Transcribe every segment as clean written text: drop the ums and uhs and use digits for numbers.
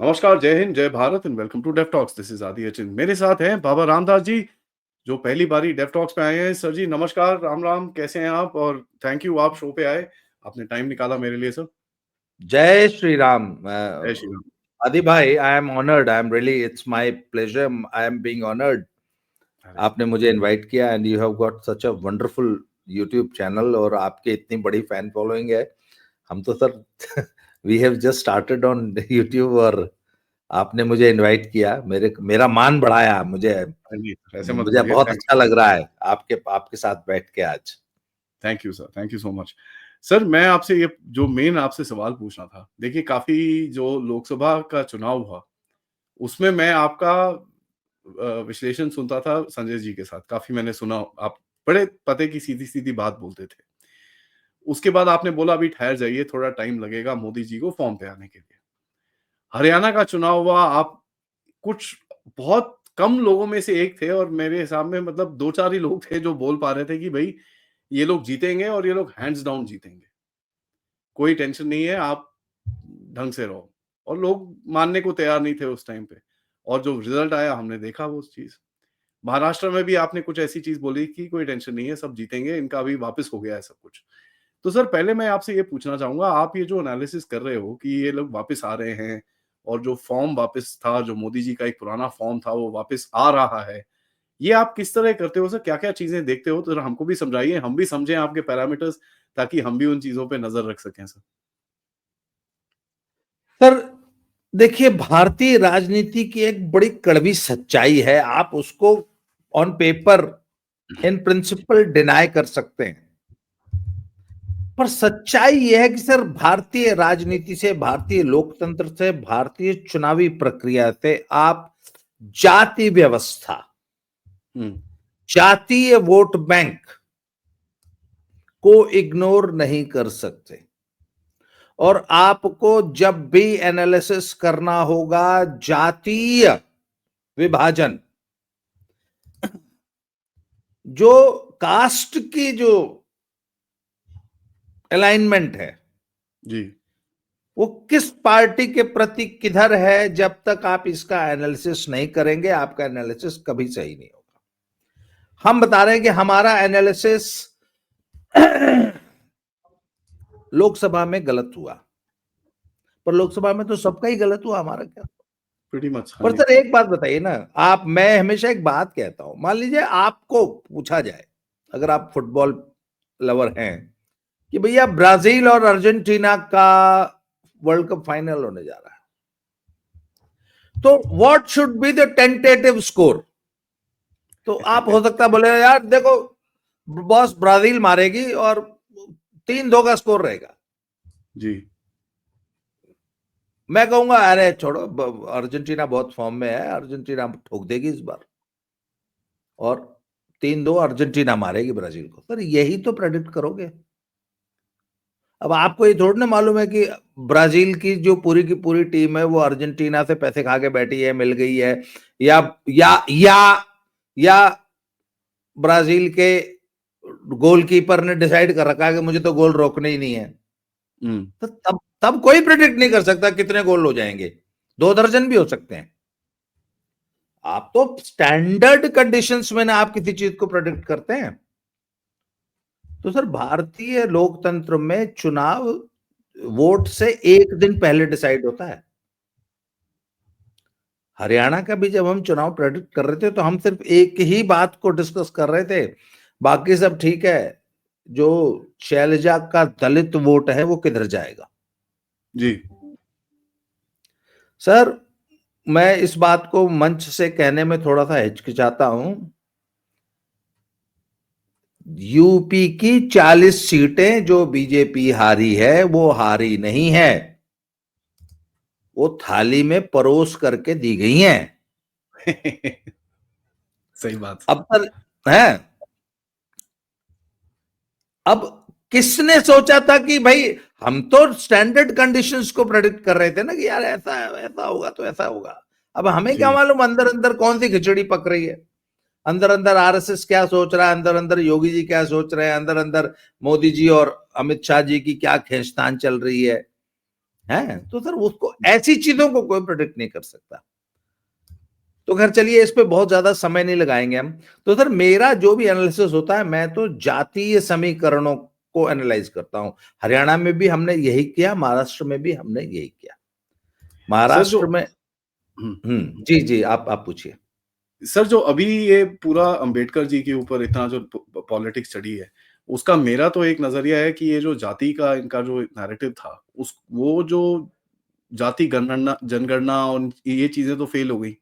नमस्कार, जय हिंद, जय Bharat and welcome to Dev talks. This is Adi Achin. मेरे साथ हैं बाबा रामदास जी, जो पहली बारी डेव टॉक्स पे आए हैं। सर जी नमस्कार, राम राम, कैसे हैं आप? और थैंक यू, आप शो पे आए, आपने टाइम निकाला मेरे लिए सर। जय श्री राम। जय श्री राम। आदि भाई, I am honoured, I am really, it's my pleasure, I am being honoured. अरे आपने मुझे इनवाइट किया and you have got such a wonderful YouTube channel और आपके इतनी बड़ी फैन फॉलोइंग है। हम तो sir we have just started on YouTube और आपने मुझे इनवाइट किया, मेरा मान बढ़ाया। मुझे नहीं, ऐसे मत मुझे बोलिए। बहुत थैंक अच्छा लग रहा है आपके साथ बैठ के आज। Thank you sir, thank you so much. Sir मैं आपसे ये जो मेन आपसे सवाल पूछना था, देखिए काफी जो लोकसभा का चुनाव हुआ, उसमें मैं आपका विश्लेषण सुनता था संजय जी के साथ। काफी मैंने सुना, आप बड़े पते की सीधी सीधी बात बोलते थे। उसके बाद आपने बोला अभी ठहर जाइए, थोड़ा टाइम लगेगा मोदी जी को फॉर्म पे आने के लिए। हरियाणा का चुनाव हुआ, आप कुछ बहुत कम लोगों में से एक थे, और मेरे हिसाब में मतलब 2-4 ही लोग थे जो बोल पा रहे थे कि भई ये लोग जीतेंगे और ये लोग हैंड्स डाउन जीतेंगे। कोई टेंशन नहीं है, आप ढंग से रहो। और लोग मानने को तैयार नहीं थे उस टाइम पे। और जो रिजल्ट आया हमने देखा वो चीज़। महाराष्ट्र में भी आपने कुछ ऐसी चीज़ बोली कि कोई टेंशन नहीं है, सब जीतेंगे, इनका अभी वापस हो गया है सब कुछ। तो सर पहले मैं आपसे ये पूछना चाहूँगा, आप ये जो एनालिसिस कर रहे हो कि ये लोग वापस आ रहे हैं, और जो फॉर्म वापस था, जो मोदी जी का एक पुराना फॉर्म था, वो वापस आ रहा है। ये आप किस तरह करते हो सर? क्या-क्या चीज़ें देखते हो? तो ज़रा हमको भी समझाइए, हम भी समझें आपके पैरामीटर्स, ताकि हम भी उन चीज़ों पे नज़र रख सकें सर। सर देखिए, भारतीय राजनीति की एक बड़ी कड़वी सच्चाई है। आप उसको on paper in principle deny कर सकते हैं, पर सच्चाई यह है कि सर भारतीय राजनीति से, भारतीय लोकतंत्र से, भारतीय चुनावी प्रक्रिया से आप जाति व्यवस्था, हुँ, जातीय वोट बैंक को इग्नोर नहीं कर सकते। और आपको जब भी एनालिसिस करना होगा जातीय विभाजन, जो कास्ट की जो अलाइनमेंट है, जी। वो किस पार्टी के प्रति किधर है, जब तक आप इसका एनालिसिस नहीं करेंगे आपका एनालिसिस कभी सही नहीं होगा। हम बता रहे हैं कि हमारा एनालिसिस लोकसभा में गलत हुआ, पर लोकसभा में तो सबका ही गलत हुआ, हमारा क्या। प्रीटी मच, हाँ पर जी। सर एक बात बताइए ना, आप, मैं हमेशा एक बात कहता हूं, मान लीजिए आपको पूछा जाए, अगर आप फुटबॉल लवर हैं, कि भैया ब्राजील और अर्जेंटीना का वर्ल्ड कप फाइनल होने जा रहा है, तो what should be the tentative score. तो आप हो सकता बोले यार देखो बॉस, ब्राजील मारेगी और 3-2 का स्कोर रहेगा। जी। मैं कहूंगा अरे छोड़ो, अर्जेंटीना बहुत फॉर्म में है, अर्जेंटीना ठोक देगी इस बार, और 3-2 अर्जेंटीना मारेगी ब्राजील को। सर यही तो प्रेडिक्ट करोगे। अब आपको ये थोड़ी ना मालूम है कि ब्राजील की पूरी टीम है वो अर्जेंटीना से पैसे खा के बैठी है, मिल गई है, या या या ब्राजील के गोलकीपर ने डिसाइड कर रखा है कि मुझे तो गोल रोकने ही नहीं है। तो तब तब कोई प्रेडिक्ट नहीं कर सकता कितने गोल हो जाएंगे, 2 दर्जन भी हो सकते हैं। आप तो स्टैंडर्ड कंडीशंस में ना आप किसी चीज को प्रेडिक्ट करते हैं। तो सर भारतीय लोकतंत्र में चुनाव वोट से एक दिन पहले डिसाइड होता है। हरियाणा का भी जब हम चुनाव प्रेडिक्ट कर रहे थे तो हम सिर्फ एक ही बात को डिस्कस कर रहे थे, बाकी सब ठीक है, जो शैलजा का दलित वोट है वो किधर जाएगा। जी। सर मैं इस बात को मंच से कहने में थोड़ा सा हिचकिचाता हूं, यूपी की 40 सीटें जो बीजेपी हारी है वो हारी नहीं है, वो थाली में परोस करके दी गई हैं। सही बात। अब सर है, अब किसने सोचा था कि भाई, हम तो स्टैंडर्ड कंडीशंस को प्रेडिक्ट कर रहे थे ना कि यार ऐसा ऐसा होगा तो ऐसा होगा। अब हमें क्या जी। मालूम अंदर अंदर कौन सी खिचड़ी पक रही है, अंदर अंदर आरएसएस क्या सोच रहा है, अंदर अंदर योगी जी क्या सोच रहे हैं, अंदर अंदर मोदी जी और अमित शाह जी की क्या खींचतान चल रही है। है, तो सर उसको ऐसी चीजों को कोई प्रोडिक्ट नहीं कर सकता। तो खैर चलिए, इस पे बहुत ज्यादा समय नहीं लगाएंगे हम। तो सर मेरा जो भी एनालिसिस होता है, मैं तो जातीय समीकरणों को एनालाइज करता हूं। हरियाणा में भी हमने यही किया, महाराष्ट्र में भी हमने यही किया। सर जो महाराष्ट्र में जी जी, आप पूछिए। सर जो अभी ये पूरा अंबेडकर जी के ऊपर इतना जो पॉलिटिक्स चढ़ी है, उसका मेरा तो एक नजरिया है कि ये जो जाति का इनका जो नैरेटिव था, उस वो जो जाति गणना जनगणना और ये चीजें तो फेल हो गई।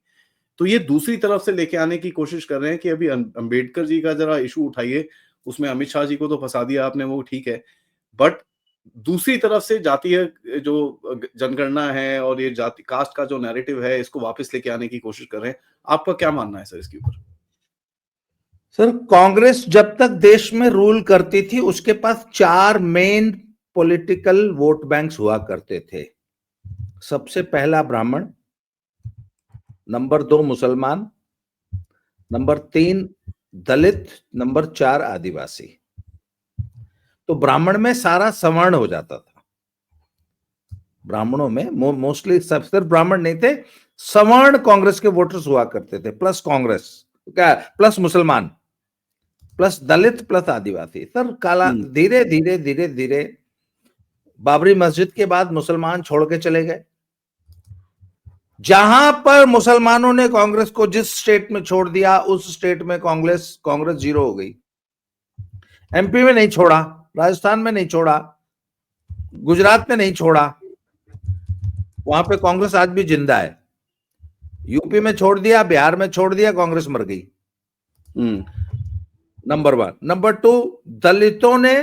तो ये दूसरी तरफ से लेके आने की कोशिश कर रहे हैं कि अभी अंबेडकर जी का जरा इशू उठाइए, उसमें अमित शाह जी को तो फंसा दिया आपने, वो ठीक है, बट दूसरी तरफ से जातीय जो जनगणना है और ये जाति कास्ट का जो नैरेटिव है, इसको वापस लेके आने की कोशिश कर रहे हैं। आपका क्या मानना है सर इसके ऊपर? सर कांग्रेस जब तक देश में रूल करती थी, उसके पास 4 मेन पॉलिटिकल वोट बैंक्स हुआ करते थे। सबसे पहला ब्राह्मण, नंबर 2 मुसलमान, नंबर 3 दलित, नंबर 4 आदिवासी। तो ब्राह्मण में सारा सवर्ण हो जाता था। ब्राह्मणों में मोस्टली सब सिर्फ ब्राह्मण नहीं थे, सवर्ण कांग्रेस के वोटर्स हुआ करते थे, प्लस कांग्रेस क्या, प्लस मुसलमान, प्लस दलित, प्लस आदिवासी। सर काला धीरे धीरे धीरे धीरे बाबरी मस्जिद के बाद मुसलमान छोड़ के चले गए। जहां पर मुसलमानों ने कांग्रेस को जिस स्टेट में छोड़ दिया, उस स्टेट में कांग्रेस जीरो हो गई। एमपी में नहीं छोड़ा, राजस्थान में नहीं छोड़ा, गुजरात में नहीं छोड़ा, वहां पे कांग्रेस आज भी जिंदा है। यूपी में छोड़ दिया, बिहार में छोड़ दिया, कांग्रेस मर गई। नंबर 1। नंबर 2, दलितों ने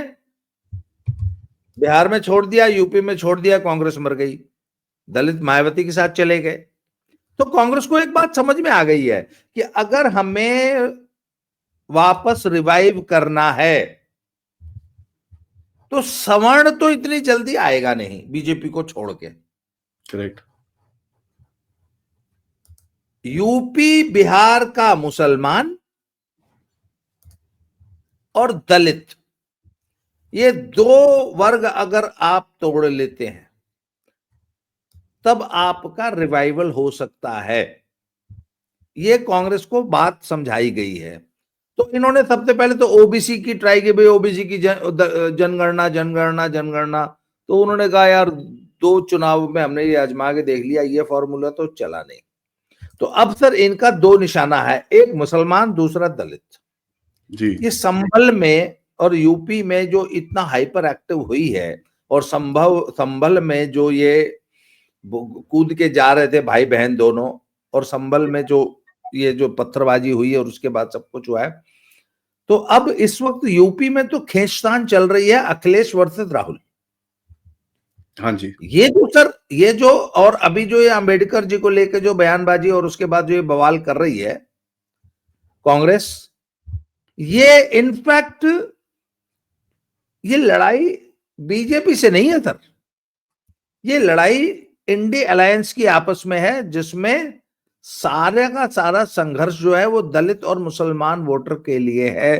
बिहार में छोड़ दिया, यूपी में छोड़ दिया, कांग्रेस मर गई। दलित मायावती के साथ चले गए। तो कांग्रेस को एक बात समझ में आ गई है कि अगर हमें वापस रिवाइव करना है, तो सवर्ण तो इतनी जल्दी आएगा नहीं बीजेपी को छोड़ के। करेक्ट। यूपी बिहार का मुसलमान और दलित, ये 2 वर्ग अगर आप तोड़ लेते हैं, तब आपका रिवाइवल हो सकता है। ये कांग्रेस को बात समझाई गई है। तो इन्होंने सबसे पहले तो ओबीसी की ट्राई की, भाई ओबीसी की जनगणना जनगणना जनगणना। तो उन्होंने कहा यार 2 चुनाव में हमने ये आजमा के देख लिया, ये फॉर्मूला तो चला नहीं। तो अब सर इनका 2 निशाना है, एक मुसलमान, दूसरा दलित जी। ये संभल में और यूपी में जो इतना हाइपर एक्टिव हुई है, और संभल में जो ये कूद के जा रहे थे भाई बहन दोनों, और संभल में जो ये जो पत्थरबाजी हुई है और उसके बाद सब कुछ हुआ है। तो अब इस वक्त यूपी में तो खींचतान चल रही है, अखिलेश वर्सेस राहुल। हाँ जी। ये जो और अभी जो ये अंबेडकर जी को लेकर जो बयानबाजी और उसके बाद जो ये बवाल कर रही है कांग्रेस, ये इनफैक्ट ये लड़ाई बीजेपी से नहीं है सर, ये लड़ाई इंडी अलायंस की आपस में है, जिसमें सारे का सारा संघर्ष जो है वो दलित और मुसलमान वोटर के लिए है।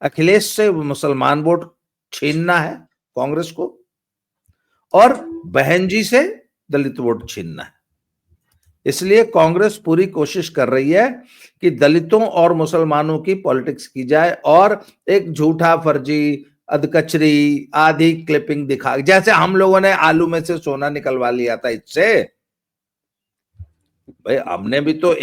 अखिलेश से मुसलमान वोट छीनना है कांग्रेस को, और बहन जी से दलित वोट छीनना है। इसलिए कांग्रेस पूरी कोशिश कर रही है कि दलितों और मुसलमानों की पॉलिटिक्स की जाए, और एक झूठा फर्जी अधकचरी आधी क्लिपिंग दिखा, जैसे हम लोगों ने आलू में से सोना निकलवा लिया था इससे। भाई हमने भी तो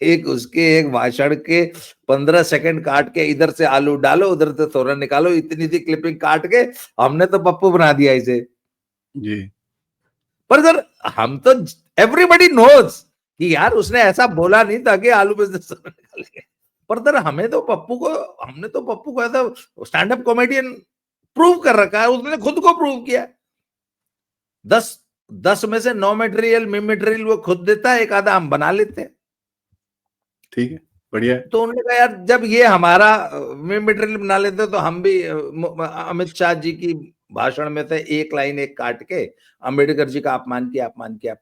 एक उसके एक भाषण के 15 सेकंड काट के इधर से आलू डालो, उधर से सोना निकालो, इतनी सी क्लिपिंग काट के हमने तो पप्पू बना दिया इसे जी। पर सर हम तो एवरीबडी नोज कि यार उसने ऐसा बोला नहीं था कि आलू में से सोना निकालेंगे। पर सर हमने तो पप्पू को ऐसा स्टैंड अप कॉमेडियन प्रूव कर रखा है, उसने खुद को प्रूव किया। 10 में से 9 मटेरियल मटेरियल वो खुद देता है, एक आधा हम बना लेते हैं। ठीक है, बढ़िया है। तो उन्होंने कहा यार जब ये हमारा मटेरियल बना लेते तो हम भी अमित शाह जी की भाषण में से एक लाइन एक काट के अंबेडकर जी का अपमान किया।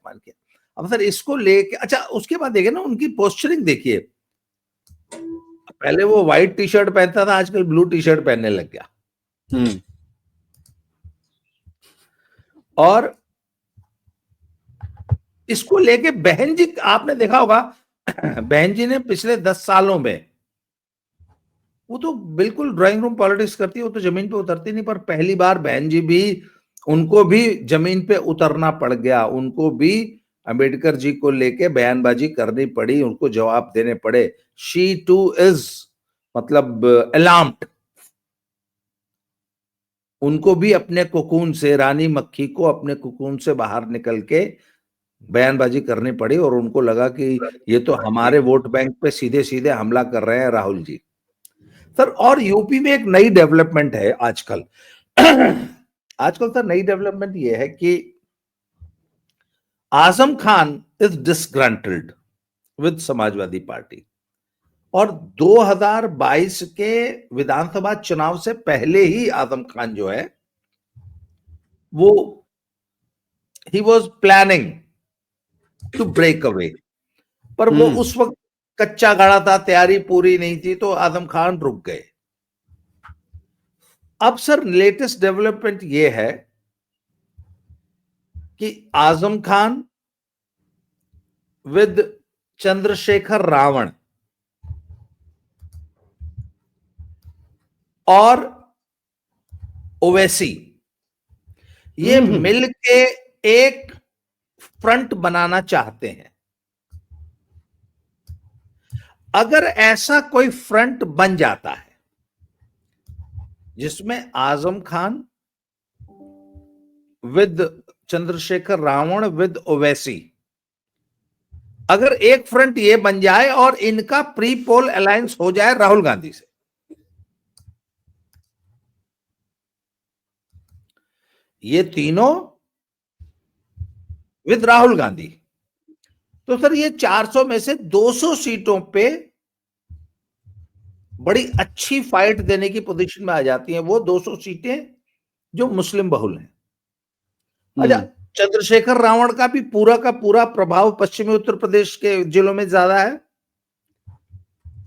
अब सर इसको लेके अच्छा उसके बाद देखिए ना उनकी पोस्चरिंग देखिए, पहले वो व्हाइट टी शर्ट पहनता था, आजकल ब्लू टी शर्ट पहनने लग गया। और इसको लेके बहन जी, आपने देखा होगा बहन जी ने पिछले 10 सालों में, वो तो बिल्कुल ड्राइंग रूम पॉलिटिक्स करती है, वो तो जमीन पे उतरती नहीं, पर पहली बार बहन जी भी, उनको भी जमीन पे उतरना पड़ गया, उनको भी अंबेडकर जी को लेके बयानबाजी करनी पड़ी, उनको जवाब देने पड़े। शी टू इज मतलब अलार्म्ड, उनको भी अपने कोकून से, रानी मक्खी को अपने कोकून से बाहर निकल के बयानबाजी करनी पड़ी, और उनको लगा कि ये तो हमारे वोट बैंक पे सीधे सीधे हमला कर रहे हैं राहुल जी। सर, और यूपी में एक नई डेवलपमेंट है आजकल आजकल सर नई डेवलपमेंट ये है कि Azam Khan is disgruntled with Samajwadi party, और 2022 के विधानसभा चुनाव से पहले ही आजम खान जो है वो ही was planning to break away, पर वो उस वक्त कच्चा गाड़ा था, तैयारी पूरी नहीं थी, तो आजम खान रुक गए। अब सर लेटेस्ट डेवलपमेंट ये है कि आजम खान विद चंद्रशेखर रावण और ओवैसी, ये मिलके एक फ्रंट बनाना चाहते हैं। अगर ऐसा कोई फ्रंट बन जाता है जिसमें आजम खान विद चंद्रशेखर रावण विद ओवैसी, अगर एक फ्रंट ये बन जाए और इनका प्री पोल अलायंस हो जाए राहुल गांधी से, ये तीनों विद राहुल गांधी, तो सर ये 400 में से 200 सीटों पे बड़ी अच्छी फाइट देने की पोजीशन में आ जाती हैं। वो 200 सीटें जो मुस्लिम बहुल हैं। अच्छा, चंद्रशेखर रावण का भी पूरा का पूरा प्रभाव पश्चिमी उत्तर प्रदेश के जिलों में ज्यादा है,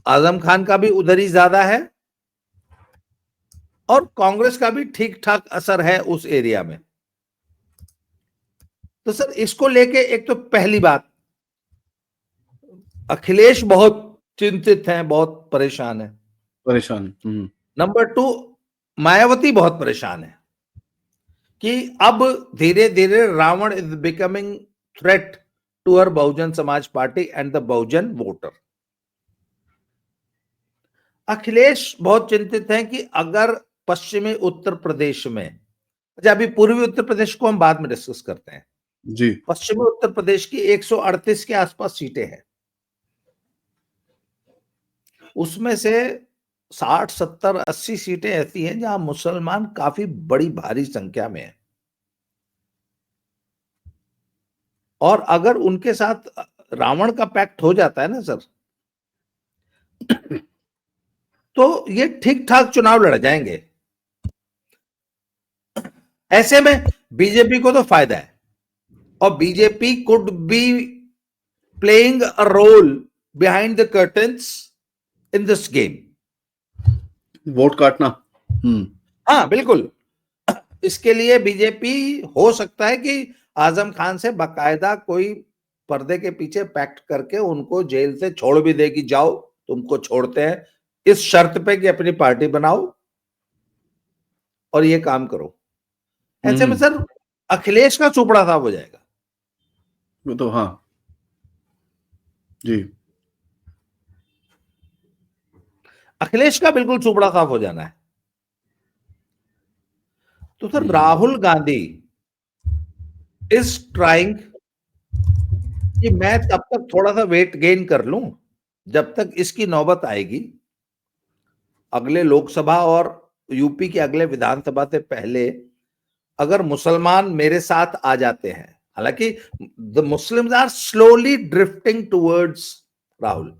आजम खान का भी उधर ही ज्यादा है, और कांग्रेस का भी ठीक ठाक असर है उस एरिया में। तो सर इसको लेके एक तो पहली बात, अखिलेश बहुत चिंतित हैं, बहुत परेशान है। नंबर 2, मायावती बहुत परेशान है कि अब धीरे धीरे Ravan is becoming threat to हर Bahujan Samaj party and the Bahujan voter. Akhilesh बहुत चिंतित हैं कि अगर पश्चिमी उत्तर प्रदेश में, अच्छा अभी पूर्वी उत्तर प्रदेश को हम बाद में डिस्कस करते हैं जी, पश्चिमी उत्तर प्रदेश की 138 के आसपास सीटें हैं, उसमें से 60, 70, 80 सीटें ऐसी हैं जहां मुसलमान काफी बड़ी भारी संख्या में हैं, और अगर उनके साथ रावण का पैक्ट हो जाता है ना सर, तो ये ठीक ठाक चुनाव लड़ जाएंगे। ऐसे में बीजेपी को तो फायदा है, और BJP could be playing a role behind the curtains in this game. Vote काटना। हाँ बिल्कुल, इसके लिए बीजेपी हो सकता है कि आजम खान से बाकायदा कोई पर्दे के पीछे पैक्ट करके उनको जेल से छोड़ भी देगी, जाओ तुमको छोड़ते हैं इस शर्त पे कि अपनी पार्टी बनाओ और ये काम करो। ऐसे में सर अखिलेश का चोपड़ा साफ हो जाएगा। वो तो हाँ जी, अखिलेश का बिल्कुल चोपड़ा साफ हो जाना है। तो sir Rahul Gandhi is trying कि मैं तब तक थोड़ा सा वेट गेन कर लूं जब तक इसकी नौबत आएगी अगले लोकसभा और यूपी के अगले विधानसभा से पहले, अगर मुसलमान मेरे साथ आ जाते हैं, हालांकि the Muslims are slowly drifting towards Rahul,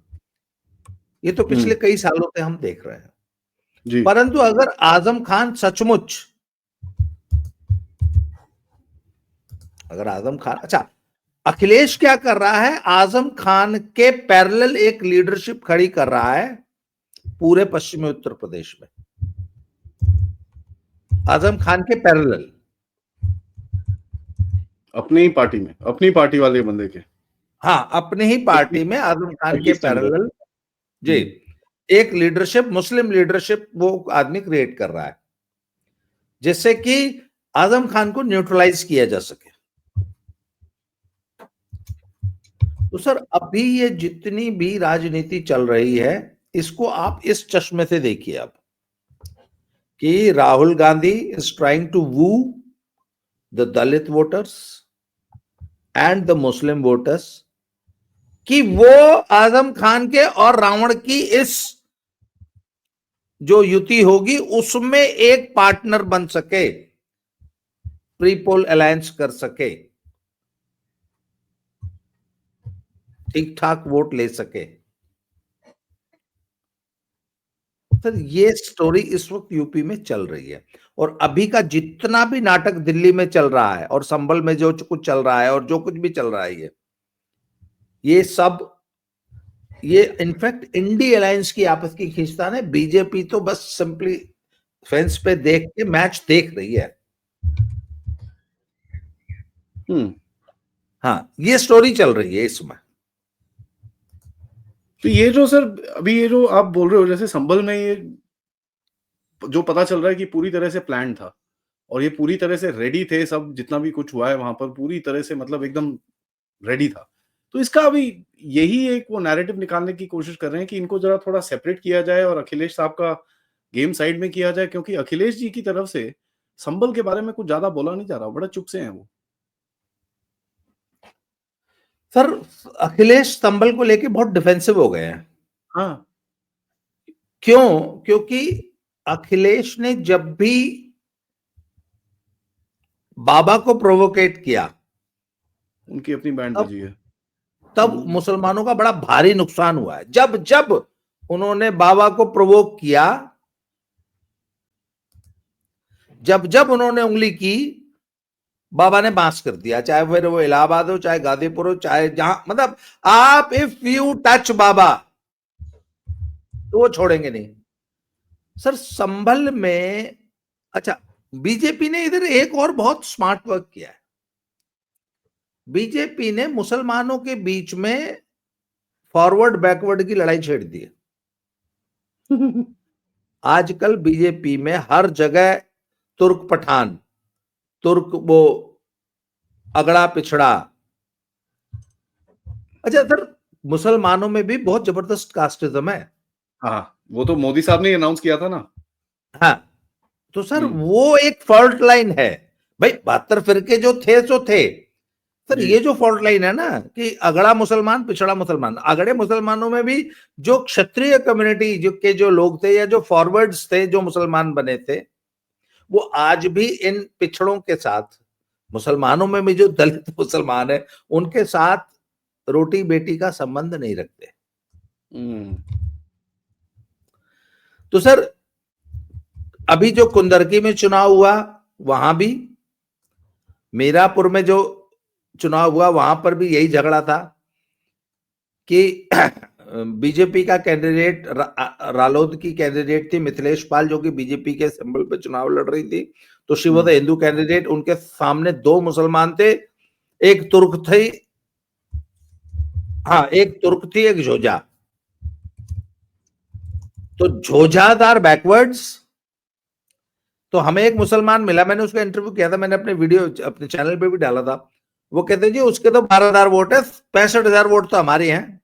ये तो पिछले कई सालों से हम देख रहे हैं जी, परंतु अगर आजम खान सचमुच, अगर आजम खान, अच्छा अखिलेश क्या कर रहा है, आजम खान के पैरेलल एक लीडरशिप खड़ी कर रहा है पूरे पश्चिमी उत्तर प्रदेश में, आजम खान के पैरेलल। अपनी ही पार्टी में, अपनी पार्टी वाले बंदे के। हाँ, अपनी ही पार्टी में आजम खान के एटलीस्ट अंदर। पैरेलल जी एक लीडरशिप, मुस्लिम लीडरशिप वो आदमी क्रिएट कर रहा है जिससे कि आजम खान को न्यूट्रलाइज किया जा सके। तो सर अभी ये जितनी भी राजनीति चल रही है इसको आप इस चश्मे से देखिए अब कि Rahul Gandhi is trying to woo the Dalit voters and the Muslim voters कि वो आजम खान के और रावण की इस जो युति होगी उसमें एक पार्टनर बन सके, प्री पोल अलायंस कर सके, ठीक ठाक वोट ले सके। सर ये स्टोरी इस वक्त यूपी में चल रही है और अभी का जितना भी नाटक दिल्ली में चल रहा है और संभल में जो कुछ चल रहा है और जो कुछ भी चल रहा है ये सब ये इनफैक्ट इंडी अलायंस की आपस की खींचतान है। बीजेपी तो बस सिंपली फेंस पे देख के मैच देख रही है। हाँ, ये स्टोरी चल रही है इसमें। तो ये जो सर अभी ये जो आप बोल रहे हो जैसे संभल में ये जो पता चल रहा है कि पूरी तरह से प्लान था और ये पूरी तरह से रेडी थे, सब जितना भी कुछ हुआ है वहां पर पूरी तरह से मतलब एकदम रेडी था। तो इसका अभी यही एक वो नैरेटिव निकालने की कोशिश कर रहे हैं कि इनको जरा थोड़ा सेपरेट किया जाए और अखिलेश साहब का गेम साइड में किया जाए, क्योंकि अखिलेश जी की तरफ से संभल के बारे में कुछ ज्यादा बोला नहीं जा रहा, बड़ा चुप से हैं वो। सर अखिलेश संभल को लेके बहुत डिफेंसिव हो गए हैं। हाँ, क्यों? क्योंकि अखिलेश ने जब भी बाबा को प्रोवोकेट किया उनकी अपनी बैंड बजी है। तब मुसलमानों का बड़ा भारी नुकसान हुआ है। जब जब उन्होंने बाबा को प्रोवोक किया, जब जब उन्होंने उंगली की, बाबा ने बांस कर दिया, चाहे फिर वो इलाहाबाद हो, चाहे गाजीपुर हो, चाहे जहां, मतलब आप इफ यू टच बाबा तो वो छोड़ेंगे नहीं। सर संभल में अच्छा बीजेपी ने इधर एक और बहुत स्मार्ट वर्क किया है। बीजेपी ने मुसलमानों के बीच में फॉरवर्ड बैकवर्ड की लड़ाई छेड़ दी है। आजकल बीजेपी में हर जगह तुर्क पठान, तुर्क वो अगड़ा पिछड़ा। अच्छा सर मुसलमानों में भी बहुत जबरदस्त कास्टिज्म है। हाँ, वो तो मोदी साहब ने अनाउंस किया था ना। हाँ, तो सर वो एक फॉल्ट लाइन है भाई। 72 फिरके जो थे सो थे सर। ये जो फॉल्ट लाइन है ना कि अगड़ा मुसलमान पिछड़ा मुसलमान, अगड़े मुसलमानों में भी जो क्षत्रिय कम्युनिटी जो के जो लोग थे या जो फॉरवर्ड्स थे जो मुसलमान बने थे, वो आज भी इन पिछड़ों के साथ, मुसलमानों में भी जो दलित मुसलमान है उनके साथ रोटी बेटी का संबंध नहीं रखते। तो सर अभी जो कुंदरकी में चुनाव हुआ, वहां भी मीरापुर में जो चुनाव हुआ वहां पर भी यही झगड़ा था कि बीजेपी का कैंडिडेट रालोद की कैंडिडेट थी मिथिलेश पाल, जो कि बीजेपी के सिंबल पे चुनाव लड़ रही थी। तो she was the Hindu candidate. उनके सामने 2 मुसलमान थे, एक तुर्क थी, हाँ एक तुर्क थी, एक झोजा। तो झोजादार बैकवर्ड्स। तो हमें एक मुसलमान मिला, मैंने उसका इंटरव्यू किया था, मैंने अपने वीडियो अपने चैनल पे भी डाला था। वो कहते जी उसके तो 12,000 वोट है, 65,000 वोट तो हमारे हैं।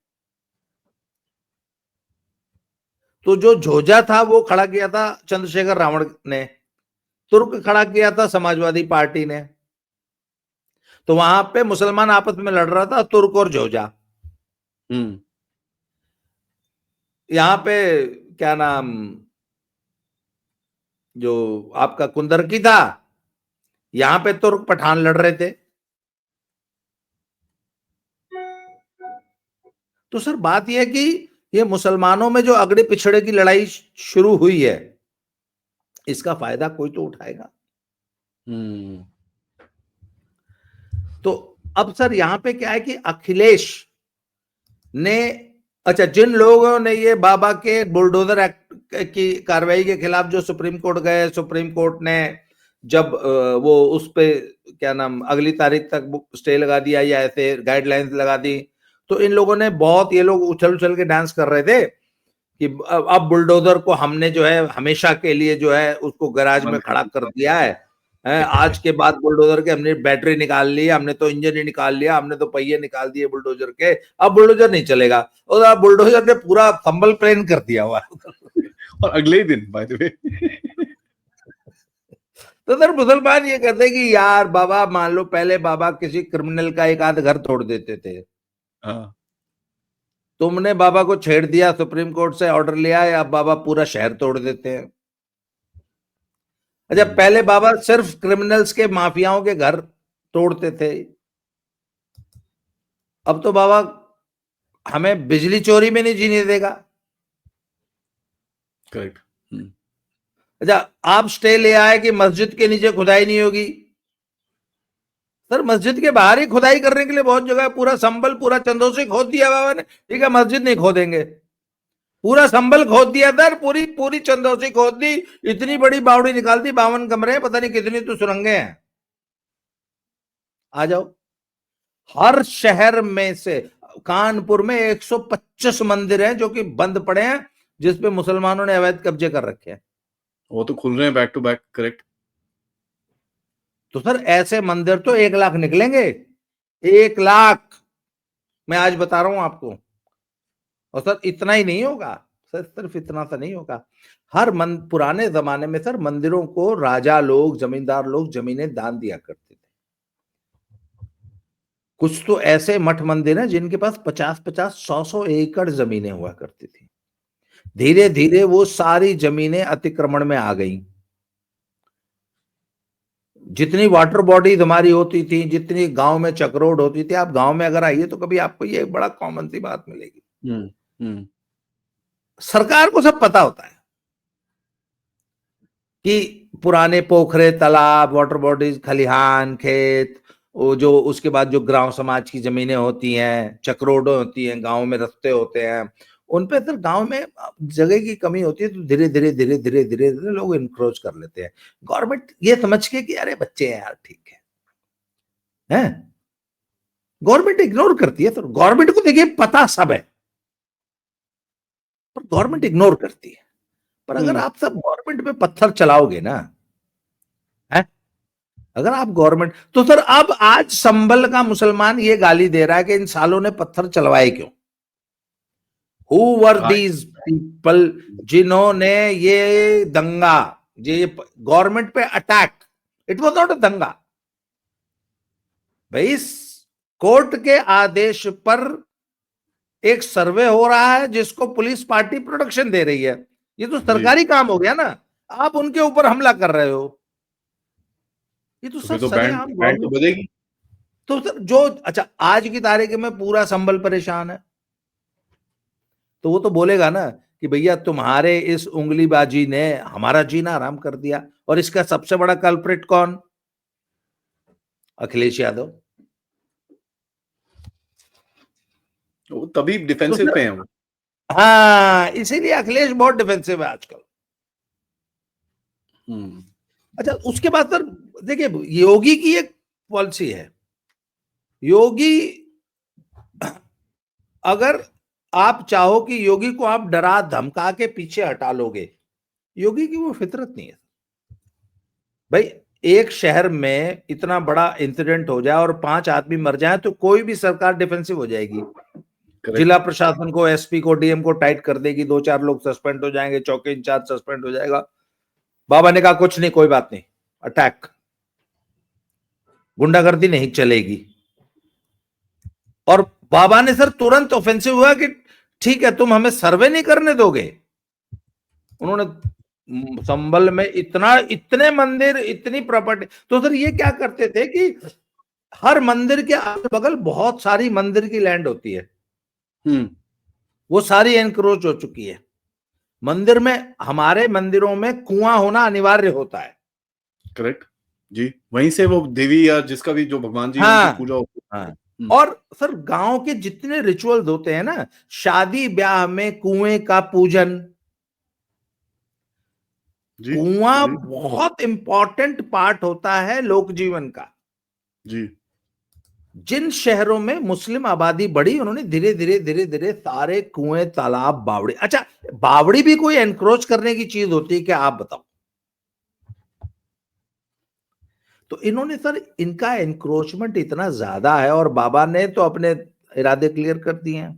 तो जो झोजा था वो खड़ा किया था चंद्रशेखर रावण ने, तुर्क खड़ा किया था समाजवादी पार्टी ने। तो वहां पे मुसलमान आपस में लड़ रहा था, तुर्क और झोजा। यहां पे क्या नाम जो आपका कुंदरकी था, यहां पे तुर्क पठान लड़ रहे थे। तो सर बात यह है कि ये मुसलमानों में जो अगड़े पिछड़े की लड़ाई शुरू हुई है, इसका फायदा कोई तो उठाएगा। तो अब सर यहां पे क्या है कि अखिलेश ने, अच्छा जिन लोगों ने ये बाबा के बुलडोजर एक्ट की कार्रवाई के खिलाफ जो सुप्रीम कोर्ट गए, सुप्रीम कोर्ट ने जब वो उस पे क्या नाम अगली तारीख तक स्टे लगा दिया या ऐसे गाइडलाइंस लगा दी, तो इन लोगों ने बहुत, ये लोग उछल उछल के डांस कर रहे थे कि अब बुलडोजर को हमने जो है हमेशा के लिए जो है उसको गैराज में बंद खड़ा कर कर दिया है। आज के बाद बुलडोजर के हमने बैटरी निकाल ली, हमने तो इंजन ही निकाल लिया, हमने तो पहिए निकाल दिए बुलडोजर के, अब बुलडोजर नहीं चलेगा। और अब बुलडोजर ने पूरा संभल प्लेन कर दिया हुआ है। और अगले ही दिन बाय द वे तो सर मुसलमान ये कहते हैं कि यार बाबा, मान लो पहले बाबा किसी क्रिमिनल का एक आध घर तोड़ देते थे, हाँ, तुमने बाबा को छेड़ दिया, सुप्रीम कोर्ट से ऑर्डर लिया है, अब बाबा पूरा शहर तोड़ देते हैं। अच्छा, पहले बाबा सिर्फ क्रिमिनल्स के, माफियाओं के घर तोड़ते थे, अब तो बाबा हमें बिजली चोरी में नहीं जीने देगा। करेक्ट। अच्छा, आप स्टे ले आए कि मस्जिद के नीचे खुदाई नहीं होगी। सर मस्जिद के बाहर ही खुदाई करने के लिए बहुत जगह है, पूरा संभल, पूरा चंदोसी खोद दिया बाबा ने, ठीक है, मस्जिद नहीं खोदेंगे। पूरा संभल खोद दिया सर, पूरी पूरी चंदोसी खोद दी, इतनी बड़ी बावड़ी निकाल दी, 52 कमरे हैं, पता नहीं कितनी तो सुरंगें हैं। आ जाओ, हर शहर में से कानपुर में 125 मंदिर हैं जो कि बंद पड़े हैं, जिसपे मुसलमानों ने अवैध कब्जे कर रखे हैं। वो तो खुल रहे हैं बैक टू बैक। करेक्ट। तो सर ऐसे मंदिर तो 1 लाख निकलेंगे, 1 लाख, मैं आज बता रहा हूं आपको। और सर इतना ही नहीं होगा, सर सिर्फ इतना सा नहीं होगा, पुराने जमाने में सर मंदिरों को राजा लोग, जमींदार लोग जमीनें दान दिया करते थे। कुछ तो ऐसे मठ मंदिर हैं जिनके पास 50-50, 100-100 एकड़ जमीनें हुआ करती थी। धीरे धीरे वो सारी जमीनें अतिक्रमण में आ गई। जितनी वाटर बॉडीज हमारी होती थी, जितनी गांव में चक्रोड होती थी, आप गांव में अगर आइए तो कभी आपको ये बड़ा कॉमन सी बात मिलेगी। सरकार को सब पता होता है कि पुराने पोखरे, तालाब, वाटर बॉडीज, खलिहान, खेत, वो जो उसके बाद जो ग्राम समाज की जमीनें होती हैं, चक्रोडो होती हैं, गांव में रास्ते होते हैं, उन पे सर गांव में जगह की कमी होती है, तो धीरे धीरे धीरे धीरे धीरे धीरे लोग इंक्रोच कर लेते हैं। गवर्नमेंट ये समझ के कि अरे बच्चे हैं यार, ठीक है, गवर्नमेंट इग्नोर करती है। तो गवर्नमेंट को देखिए पता सब है, पर गवर्नमेंट इग्नोर करती है। पर अगर आप सब गवर्नमेंट पे पत्थर चलाओगे ना, है, अगर आप गवर्नमेंट, तो सर अब आज संभल का मुसलमान ये गाली दे रहा है कि इन सालों ने पत्थर चलवाए क्यों। हु वर दीज पीपल जिन्होंने ये दंगा, ये गवर्नमेंट पे attack, it was not a दंगा भाई, कोर्ट के आदेश पर एक सर्वे हो रहा है जिसको पुलिस पार्टी प्रोटेक्शन दे रही है, ये तो सरकारी काम हो गया ना, आप उनके ऊपर हमला कर रहे हो, ये तो सर सरेआम बैंड तो बजेगी। तो सर जो, अच्छा आज की तारीख में पूरा संभल परेशान है, तो वो तो बोलेगा ना कि भैया तुम्हारे इस उंगलीबाजी ने हमारा जीना आराम कर दिया। और इसका सबसे बड़ा कल्प्रिट कौन? अखिलेश यादव। वो तभी डिफेंसिव तो पे हैं वो। हाँ, इसीलिए अखिलेश बहुत डिफेंसिव है आजकल। अच्छा, उसके बाद सर देखिए, योगी की एक पॉलिसी है, योगी, अगर आप चाहो कि योगी को आप डरा धमका के पीछे हटा लोगे, योगी की वो फितरत नहीं है भाई। एक शहर में इतना बड़ा इंसिडेंट हो जाए और 5 आदमी मर जाए तो कोई भी सरकार डिफेंसिव हो जाएगी। जिला प्रशासन को, एसपी को, डीएम को टाइट कर देगी, 2-4 लोग सस्पेंड हो जाएंगे, चौकी इंचार्ज सस्पेंड हो जाएगा। बाबा ने कहा कुछ नहीं, कोई बात नहीं, अटैक, गुंडागर्दी नहीं चलेगी। और बाबा ने सर तुरंत ऑफेंसिव हुआ कि ठीक है, तुम हमें सर्वे नहीं करने दोगे। उन्होंने संभल में इतने मंदिर, इतनी प्रॉपर्टी, तो सर ये क्या करते थे कि हर मंदिर के अगल बगल बहुत सारी मंदिर की लैंड होती है, वो सारी एनक्रोच हो चुकी है। मंदिर में, हमारे मंदिरों में कुआं होना अनिवार्य होता है। करेक्ट जी, वहीं से वो देवी या जिसका भी जो भगवान जी हाँ, उनकी पूजा होती है। हाँ। और सर गांव के जितने रिचुअल्स होते हैं ना, शादी ब्याह में कुएं का पूजन, जी कुआं जी बहुत इंपॉर्टेंट पार्ट होता है लोक जीवन का। जी जिन शहरों में मुस्लिम आबादी बढ़ी, उन्होंने धीरे धीरे धीरे धीरे सारे कुएं, तालाब, बावड़ी, अच्छा बावड़ी भी कोई एनक्रोच करने की चीज होती है क्या, आप बताओ। तो इन्होंने सर, इनका एनक्रोचमेंट इतना ज्यादा है, और बाबा ने तो अपने इरादे क्लियर कर दिए हैं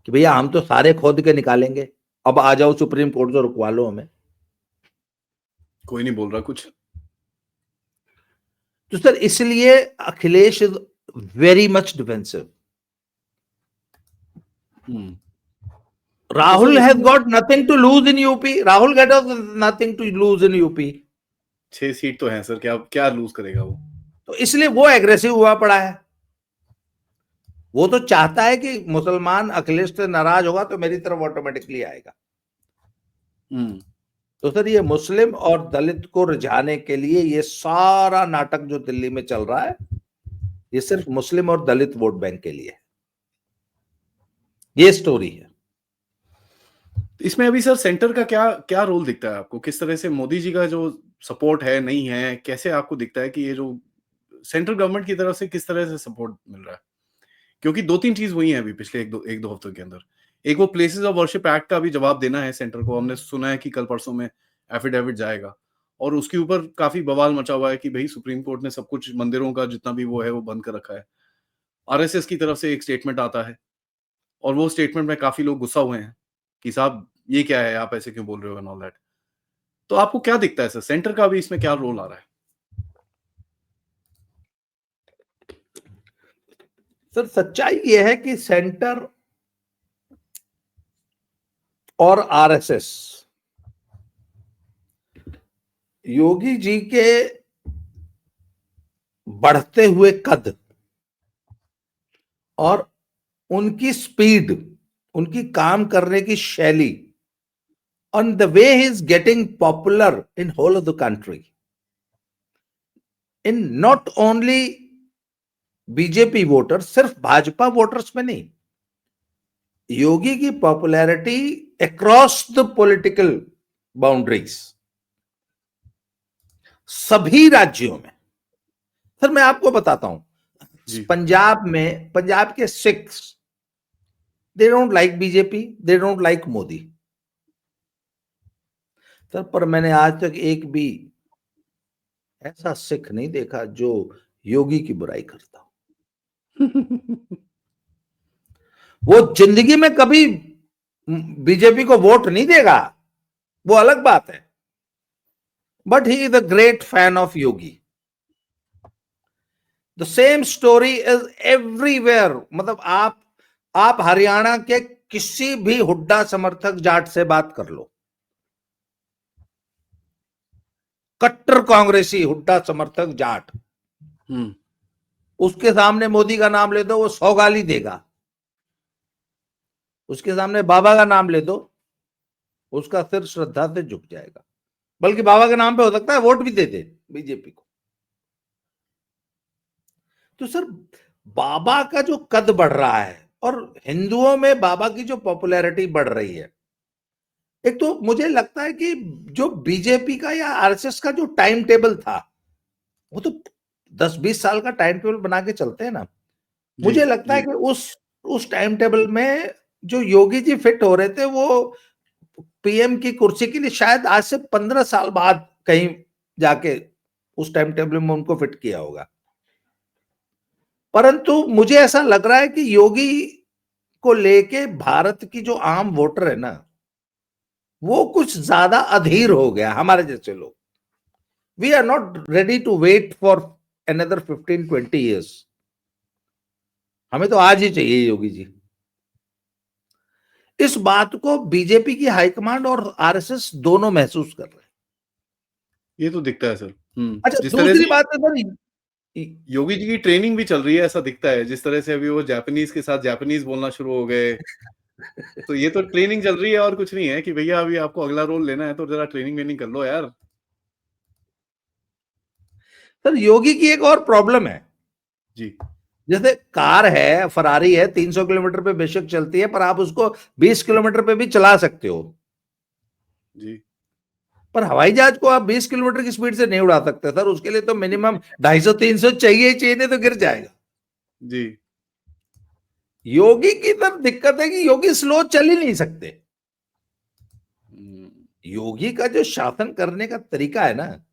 कि भैया हम तो सारे खोद के निकालेंगे, अब आ जाओ सुप्रीम कोर्ट से रुकवा लो हमें। कोई नहीं बोल रहा कुछ। तो सर इसलिए Akhilesh is very much defensive. तो सर राहुल हैज इसमें got nothing to lose in UP, Rahul get nothing to lose in UP. 6 seat तो हैं सर, क्या क्या लूज करेगा वो? तो इसलिए वो एग्रेसिव हुआ पड़ा है। वो तो चाहता है कि मुसलमान अखिलेश से नाराज होगा तो मेरी तरफ ऑटोमेटिकली आएगा। तो सर ये मुस्लिम और दलित को रिझाने के लिए ये सारा नाटक जो दिल्ली में चल रहा है, ये सिर्फ मुस्लिम और दलित वोट बैंक के लिए है। ये स्टोरी है। इसमें अभी सर सेंटर का क्या क्या रोल दिखता है आपको? किस तरह से मोदी जी का जो सपोर्ट है, नहीं है, कैसे आपको दिखता है कि ये जो सेंट्रल गवर्नमेंट की तरफ से किस तरह से सपोर्ट मिल रहा है? क्योंकि 2-3 चीज़ हुई हैं अभी पिछले 1-2 हफ्तों के अंदर। एक वो प्लेसेस ऑफ वर्शिप एक्ट का भी जवाब देना है सेंटर को। हमने सुना है कि कल परसों में एफिडेविट जाएगा और उसके ऊपर काफ़ी बवाल मचा हुआ है कि भई सुप्रीम कोर्ट ने सब कुछ मंदिरों का जितना भी वो है वो बंद कर रखा है। आरएसएस की तरफ से एक स्टेटमेंट आता है और वो स्टेटमेंट में काफ़ी लोग गुस्सा हुए हैं कि साहब ये क्या है? आप ऐसे क्यों बोल रहे हो एंड ऑल दैट। तो आपको क्या दिखता है सर, सेंटर का भी इसमें क्या रोल आ रहा है? सर सच्चाई यह है कि सेंटर और आरएसएस योगी जी के बढ़ते हुए कद और उनकी स्पीड, उनकी काम करने की शैली, on the way he is getting popular in whole of the country, in not only BJP voters, सिर्फ भाजपा वोटर्स में नहीं, योगी की popularity across the political boundaries, सभी राज्यों में। सर मैं आपको बताता हूं, जी। पंजाब में, पंजाब के Sikhs, they don't like BJP, they don't like Modi. Sir पर मैंने आज तक एक भी ऐसा सिख नहीं देखा जो योगी की बुराई करता हो। वो जिंदगी में कभी बीजेपी को वोट नहीं देगा, वो अलग बात है, but he is a great fan of Yogi. The same story is everywhere. मतलब आप हरियाणा के किसी भी हुड्डा समर्थक जाट से बात कर लो, कट्टर कांग्रेसी हुड्डा समर्थक जाट, उसके सामने मोदी का नाम ले दो, वो 100 गाली देगा। उसके सामने बाबा का नाम ले दो, उसका सिर श्रद्धा से झुक जाएगा, बल्कि बाबा के नाम पे हो सकता है वोट भी दे दे बीजेपी को। तो सर बाबा का जो कद बढ़ रहा है और हिंदुओं में बाबा की जो पॉपुलैरिटी बढ़ रही है, एक तो मुझे लगता है कि जो बीजेपी का या आरएसएस का जो टाइम टेबल था, वो तो 10-20 साल का टाइम टेबल बना के चलते हैं ना। मुझे लगता है कि उस टाइम टेबल में जो योगी जी फिट हो रहे थे, वो पीएम की कुर्सी के लिए शायद आज से 15 साल बाद कहीं जाके उस टाइम टेबल में उनको फिट किया होगा। परंतु मुझे ऐसा लग रहा है कि योगी को लेके भारत की जो आम वोटर है ना, वो कुछ ज्यादा अधीर हो गया। हमारे जैसे लोग, we are not ready to wait for another 15-20 years. हमें तो आज ही चाहिए योगी जी। इस बात को बीजेपी की हाईकमांड और आरएसएस दोनों महसूस कर रहे हैं। ये तो दिखता है सर। अच्छा जिस तरह दूसरी से बात है सर, योगी जी की ट्रेनिंग भी चल रही है ऐसा दिखता है, जिस तरह से अभी वो जापानीज के साथ जापानीज बोलना शुरू हो गए। तो ये तो ट्रेनिंग चल रही है और कुछ नहीं है कि भैया अभी आपको अगला रोल लेना है तो जरा ट्रेनिंग वेनिंग कर लो यार। सर योगी की एक और प्रॉब्लम है। जी जैसे कार है, फरारी है, 300 किलोमीटर पे बेशक चलती है, पर आप उसको 20 किलोमीटर पे भी चला सकते हो। जी पर हवाई जहाज को आप 20 किलोमीटर की स्पीड से नहीं उड़ा सकते सर, उसके लिए तो मिनिमम 250-300 चाहिए ही चाहिए, नहीं तो गिर जाएगा। जी। योगी की तरफ दिक्कत है कि योगी स्लो चल ही नहीं सकते। योगी का जो शासन करने का तरीका है ना,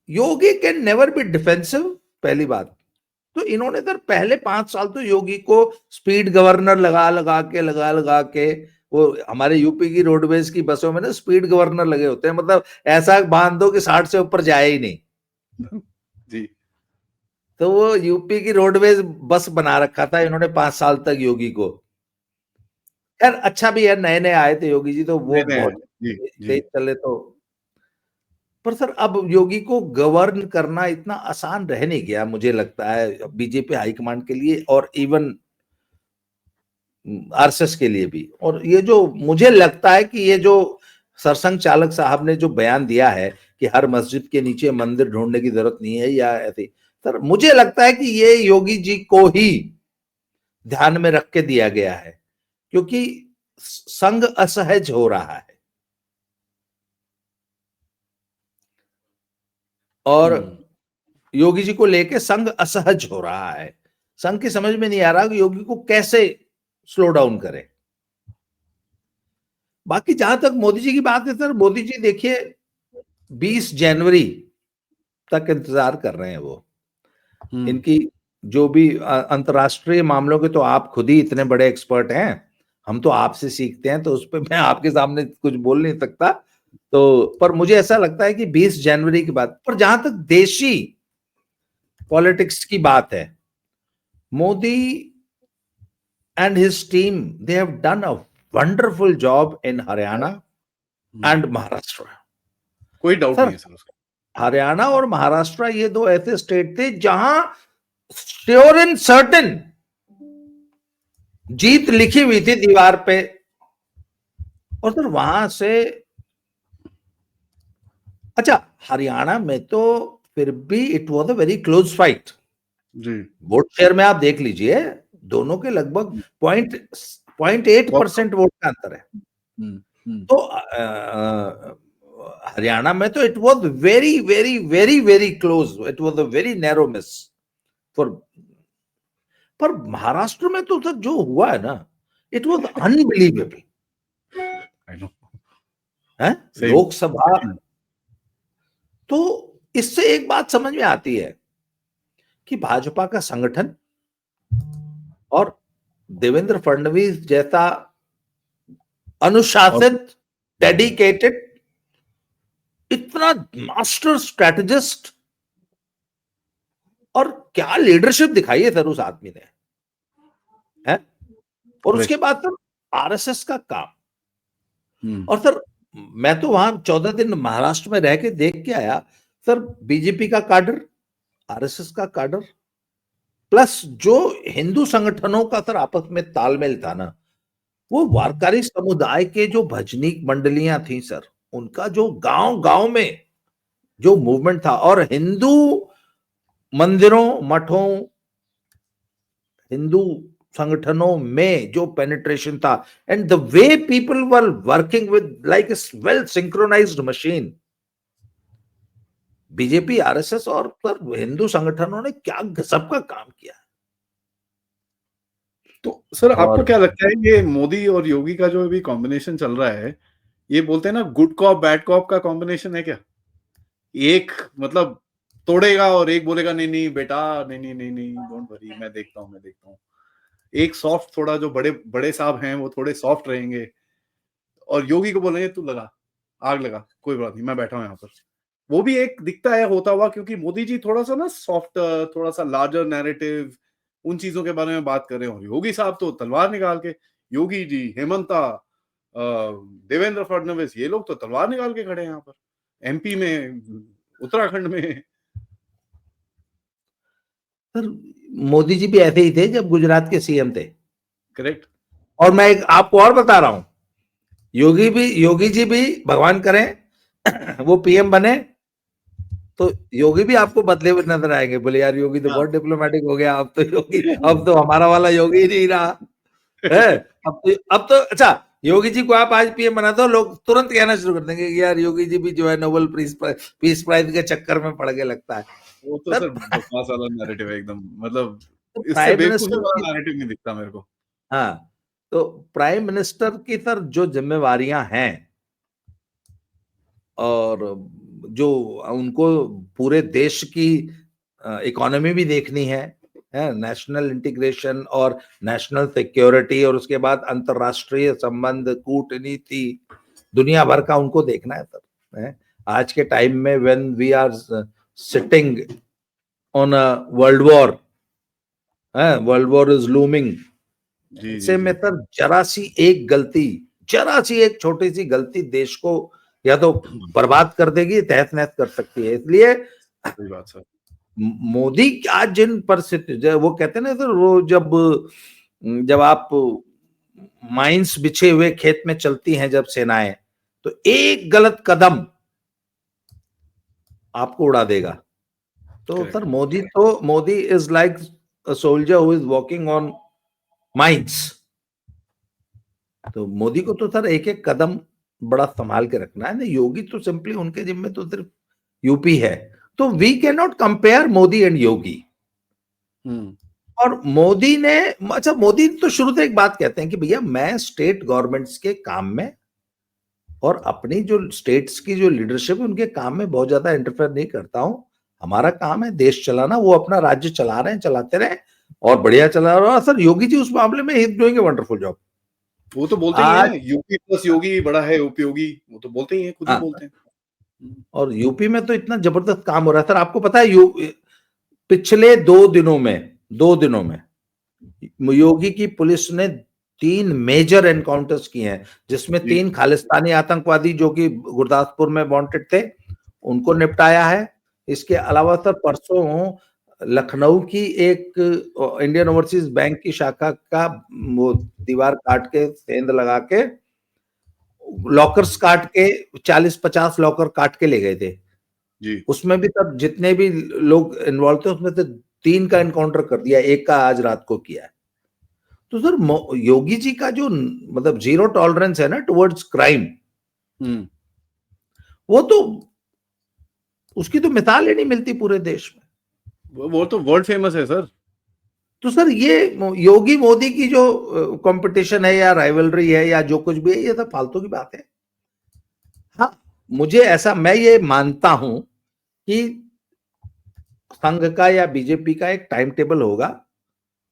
योगी कैन नेवर बी डिफेंसिव, पहली बात। तो इन्होंने सर पहले 5 साल तो योगी को स्पीड गवर्नर लगा के वो हमारे यूपी की रोडवेज की बसों में ना स्पीड गवर्नर लगे होते हैं, मतलब ऐसा बांध दो कि 60 से ऊपर जाए ही नहीं। जी। तो वो यूपी की रोडवेज बस बना रखा था इन्होंने 5 साल तक योगी को। यार अच्छा भी है, नए नए आए थे योगी जी, तो वो बहुत तेज चले तो। पर सर अब योगी को गवर्न करना इतना आसान रह नहीं गया मुझे लगता है बीजेपी हाईकमांड के लिए, और इवन आरएसएस के लिए भी। और ये जो मुझे लगता है कि ये जो सरसंघ चालक साहब ने जो बयान दिया है कि हर मस्जिद के नीचे मंदिर ढूंढने की जरूरत नहीं है या ऐसे, सर मुझे लगता है कि ये योगी जी को ही ध्यान में रख के दिया गया है, क्योंकि संघ असहज हो रहा है और योगी जी को लेके संघ असहज हो रहा है। संघ की समझ में नहीं आ रहा कि योगी को कैसे स्लो डाउन करे। बाकी जहां तक मोदी जी की बात है सर, मोदी जी देखिए 20 जनवरी तक इंतजार कर रहे हैं वो। इनकी जो भी अंतरराष्ट्रीय मामलों के तो आप खुद ही इतने बड़े एक्सपर्ट हैं, हम तो आपसे सीखते हैं, तो उस पर मैं आपके सामने कुछ बोल नहीं सकता। तो पर मुझे ऐसा लगता है कि 20 जनवरी की बात। पर जहां तक देशी पॉलिटिक्स की बात है, Modi and his team, they have done a wonderful job in Haryana and Maharashtra. कोई डाउट नहीं है सर उसका। हरियाणा और महाराष्ट्र ये दो ऐसे स्टेट थे जहां श्योर एंड सर्टेन जीत लिखी हुई थी दीवार पे, और फिर वहां से अच्छा हरियाणा में तो फिर भी it was a very close fight. Vote share में आप देख लीजिए, दोनों के लगभग 0.8% वोट का अंतर है। तो हरियाणा में तो it was very very very very close, it was a very narrow miss for. पर महाराष्ट्र में तो सर जो हुआ है ना, इट वॉज अनबिलीवेबल है लोकसभा। तो इससे एक बात समझ में आती है कि भाजपा का संगठन और देवेंद्र फडणवीस जैसा अनुशासित, डेडिकेटेड, इतना मास्टर स्ट्रेटेजिस्ट, और क्या लीडरशिप दिखाई है सर उस आदमी ने, है। और उसके बाद सर आरएसएस का काम। और सर मैं तो वहां 14 दिन महाराष्ट्र में रह के देख के आया सर, बीजेपी का काडर, आरएसएस का काडर, प्लस जो हिंदू संगठनों का सर आपस में तालमेल था ना, वो वारकरी समुदाय के जो भजनी मंडलियां थी सर, उनका जो गांव गांव में जो मूवमेंट था, और हिंदू मंदिरों, मठों, हिंदू संगठनों में जो पेनिट्रेशन था, and the way people were working with like a well synchronised machine. BJP, RSS और सर हिंदू संगठनों ने क्या गजब का काम किया। तो सर आपको क्या लगता है ये मोदी और योगी का जो भी कॉम्बिनेशन चल रहा है, ये बोलते हैं ना गुड कॉप बैड कॉप का कॉम्बिनेशन है क्या? एक मतलब तोड़ेगा और एक बोलेगा नहीं नहीं बेटा, नहीं नहीं नहीं नहीं डोंट वरी, मैं देखता हूँ। एक सॉफ्ट, थोड़ा जो बड़े बड़े साहब हैं वो थोड़े सॉफ्ट रहेंगे, और योगी को बोलेंगे तू लगा, आग लगा, कोई बात नहीं, मैं बैठा हूँ यहाँ पर। वो भी एक दिखता है होता हुआ, क्योंकि मोदी जी थोड़ा सा ना सॉफ्ट, थोड़ा सा लार्जर नैरेटिव, उन चीजों के बारे में बात कर रहे हो। योगी साहब तो तलवार निकाल के, योगी जी, हेमंता, देवेंद्र फडणवीस, ये लोग तो तलवार निकाल के खड़े हैं यहाँ पर एमपी में, उत्तराखंड में। सर मोदी जी भी ऐसे ही थे जब गुजरात के सीएम थे। करेक्ट। और मैं एक आपको और बता रहा हूं, योगी जी भी भगवान करें वो पीएम बने तो योगी भी आपको बदले हुए नजर आएंगे। बोले यार योगी तो बहुत डिप्लोमेटिक हो गया, अब तो योगी, अब तो हमारा वाला योगी ही नहीं रहा है। अब तो अच्छा, योगी जी को आप आज पीएम बना दो, लोग तुरंत कहना शुरू कर देंगे कि यार योगी जी भी जो है नोबेल पीस प्राइज के चक्कर में पड़ के लगता है। वो तो सर सर बकवास वाला नैरेटिव है एकदम, मतलब तो इससे प्राइम बेवकूफी मिनिस्टर वाला की, नैरेटिव नहीं दिखता मेरे को। हाँ, तो प्राइम मिनिस्टर की सर जो जिम्मेवारियां हैं और जो उनको पूरे देश की इकोनॉमी भी देखनी है नेशनल इंटीग्रेशन और नेशनल सिक्योरिटी, और उसके बाद अंतरराष्ट्रीय संबंध, कूटनीति, दुनिया भर का उनको देखना है सर। आज के टाइम में when we are sitting on a world war is looming, जी जी ऐसे में जी, सर जरा सी एक छोटी सी गलती देश को या तो बर्बाद कर देगी, तहस नहस कर सकती है। इसलिए सही बात सर। मोदी आज जिन परिस्थिति, वो कहते हैं ना सर, वो जब जब आप माइंस बिछे हुए खेत में चलती हैं जब सेनाएं, तो एक गलत कदम आपको उड़ा देगा। तो sir correct. Modi is like a soldier who is walking on mines. तो मोदी को तो सर एक एक कदम बड़ा संभाल के रखना है ना। योगी तो सिंपली उनके जिम्मे तो सिर्फ यूपी है। तो we can not compare Modi and Yogi. हम्म। और मोदी ने, अच्छा, मोदी तो शुरू से एक बात कहते हैं कि भैया मैं स्टेट गवर्नमेंट्स के काम में और अपनी जो स्टेट्स की जो लीडरशिप है उनके काम में बहुत ज्यादा इंटरफेयर नहीं करता हूं। हमारा काम है देश चलाना, वो अपना राज्य चला रहे हैं, चलाते रहे और बढ़िया चला रहा है। सर योगी जी उस मामले में he is doing a wonderful job. वो तो बोलते ही आज हैं यूपी प्लस योगी बड़ा है उपयोगी, वो तो बोलते ही हैं, खुद ही हाँ, बोलते हैं। और यूपी में तो इतना जबरदस्त काम हो रहा है सर, आपको पता है पिछले 2 दिनों में योगी की पुलिस ने 3 मेजर एनकाउंटर्स किए हैं, जिसमें जी 3 खालिस्तानी आतंकवादी जो कि गुरदासपुर में वांटेड थे उनको निपटाया है। इसके अलावा सर परसों लखनऊ की एक इंडियन ओवरसीज बैंक की शाखा का वो दीवार काट के, सेंध लगा के, लॉकर्स काट के, 40-50 लॉकर काट के ले गए थे। जी। उसमें भी तब जितने भी लोग इन्वॉल्व थे उसमें से 3 का एनकाउंटर कर दिया, एक का आज रात को किया है। तो सर योगी जी का जो मतलब जीरो टॉलरेंस है ना टुवर्ड्स क्राइम, हम्म। वो तो उसकी तो मिसाल ही नहीं मिलती पूरे देश में। वो तो वर्ल्ड फेमस है सर। तो सर ये योगी मोदी की जो कंपटीशन है या राइवलरी है या जो कुछ भी है, ये सब फालतू की बात है। हाँ, मुझे ऐसा, मैं ये मानता हूं कि संघ का या बीजेपी का एक टाइम टेबल होगा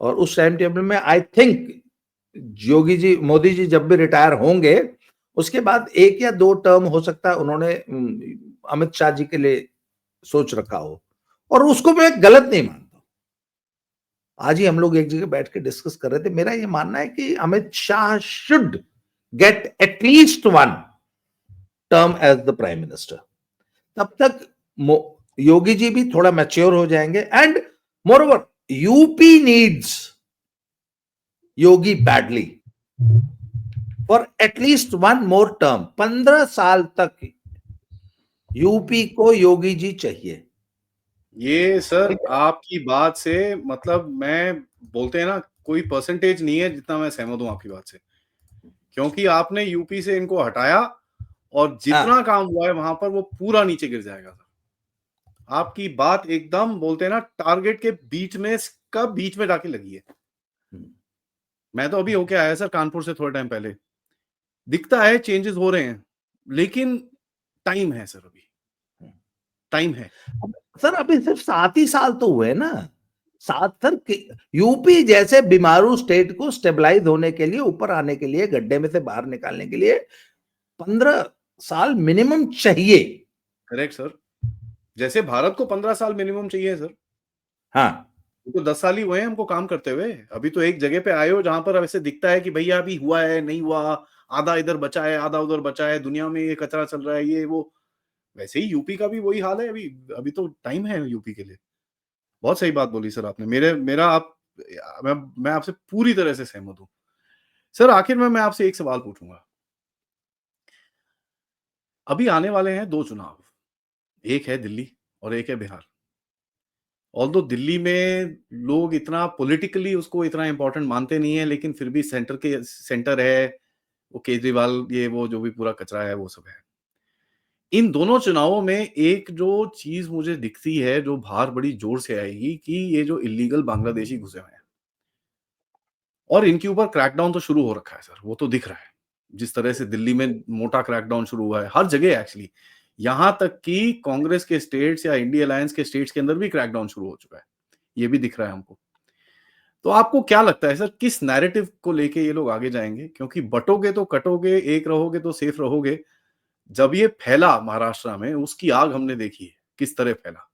और उस टाइम टेबल में आई थिंक योगी जी, मोदी जी जब भी रिटायर होंगे उसके बाद 1 या 2 टर्म हो सकता है उन्होंने अमित शाह जी के लिए सोच रखा हो, और उसको मैं गलत नहीं मानता। आज ही हम लोग एक जगह बैठ के डिस्कस कर रहे थे, मेरा ये मानना है कि Amit Shah should get at least 1 term as the prime minister. तब तक योगी जी भी थोड़ा मैच्योर हो जाएंगे। And moreover UP needs Yogi badly for at least 1 more term. 15 साल तक यूपी को योगी जी चाहिए। ये सर ठीक है, आपकी बात से मतलब मैं, बोलते हैं ना, कोई परसेंटेज नहीं है जितना मैं सहमत हूं आपकी बात से, क्योंकि आपने यूपी से इनको हटाया और हाँ, जितना काम हुआ है वहां पर वो पूरा नीचे गिर जाएगा सर। आपकी बात एकदम, बोलते हैं ना, टारगेट के बीच में, कब बीच में जाके लगी है। मैं तो अभी होके आया सर कानपुर से थोड़े टाइम पहले, दिखता है चेंजेस हो रहे हैं, लेकिन टाइम है सर, अभी टाइम है। सर अभी सिर्फ 7 ही साल तो हुए ना। 7 सर, यूपी जैसे बीमारू स्टेट को स्टेबलाइज होने के लिए, ऊपर आने के लिए, गड्ढे में से बाहर निकालने के लिए 15 साल मिनिमम चाहिए। Correct sir. जैसे भारत को 15 साल मिनिमम चाहिए सर, हाँ, तो 10 साल ही हुए हैं हमको काम करते हुए। अभी तो एक जगह पे आए हो जहां पर ऐसे दिखता है कि भैया अभी हुआ है, नहीं हुआ, आधा इधर बचा है, आधा उधर बचा है, दुनिया में ये कचरा चल रहा है, ये वो। वैसे ही यूपी का भी वही हाल है अभी। अभी तो टाइम है यूपी के लिए। बहुत सही बात बोली सर आपने। मेरे मेरा आप मैं आपसे पूरी तरह से सहमत हूँ। सर आखिर में मैं आपसे एक सवाल पूछूंगा। अभी आने वाले हैं 2 चुनाव, एक है दिल्ली और एक है बिहार। ऑल्दो दिल्ली में लोग इतना पॉलिटिकली उसको इतना इंपॉर्टेंट मानते नहीं है, लेकिन फिर भी सेंटर है, वो केजरीवाल, ये वो जो भी पूरा कचरा है वो सब है। इन दोनों चुनावों में एक जो चीज़ मुझे दिखती है, जो बाहर बड़ी ज़ोर से आएगी कि ये जो इल्लीगल बांग्लादेशी घुसे हुए हैं और इनके ऊपर क्रैकडाउन तो शुरू हो रखा है सर, वो तो दिख रहा है। जिस तरह से दिल्ली में मोटा क्रैकडाउन शुरू हुआ है, हर जगह एक्चुअली। यहाँ तक कि कांग्रेस के स्टेट्स या इंडिया अलायंस के स्टेट्स के अंदर भी क्रैकडाउन शुरू हो चुका है। ये भी दिख रहा है हमको। तो आपको क्या लगता है सर, किस नैरेटिव को लेके ये लोग आगे जाएँगे? क्योंकि बँटोगे तो कटोगे, एक रहोगे तो सेफ रहोगे। जब ये फैला महाराष्ट्र में, उसकी आग हमने देखी है, किस तरह फैला।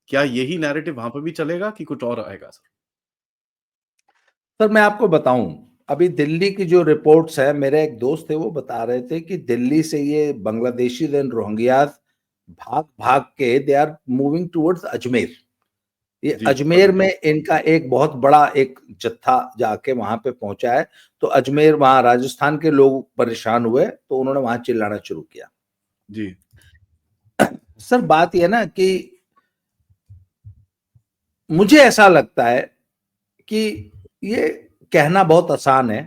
क्या यही नैरेटिव वहाँ पे भी चलेगा कि कुछ और आएगा सर? सर मैं आपको बताऊं, अभी दिल्ली की जो रिपोर्ट्स है, मेरे एक दोस्त थे वो बता रहे थे कि दिल्ली से ये बांग्लादेशी देन रोहिंग्यास भाग भाग के they are moving towards Ajmer. ये जी, अजमेर में इनका एक बहुत बड़ा एक जत्था जाके वहां पे पहुंचा है। तो अजमेर, वहां राजस्थान के लोग परेशान हुए तो उन्होंने वहां चिल्लाना शुरू किया। जी, सर बात यह ना कि मुझे ऐसा लगता है कि ये कहना बहुत आसान है,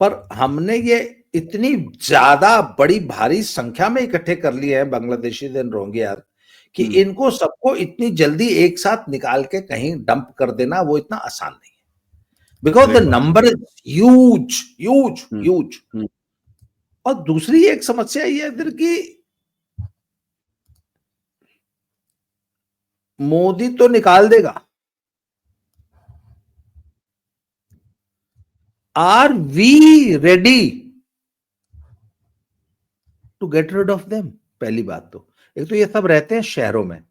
पर हमने ये इतनी ज्यादा बड़ी भारी संख्या में इकट्ठे कर लिए हैं बांग्लादेशी देन रोहिंग्या कि हुँ, इनको सबको इतनी जल्दी एक साथ निकाल के कहीं डंप कर देना वो इतना आसान नहीं है, बिकॉज सही द बात। Number is huge huge hmm, huge. Hmm, और दूसरी एक समस्या ये है इधर की, मोदी तो निकाल देगा, are we ready to get rid of them? पहली बात तो, एक तो ये सब रहते हैं शहरों में,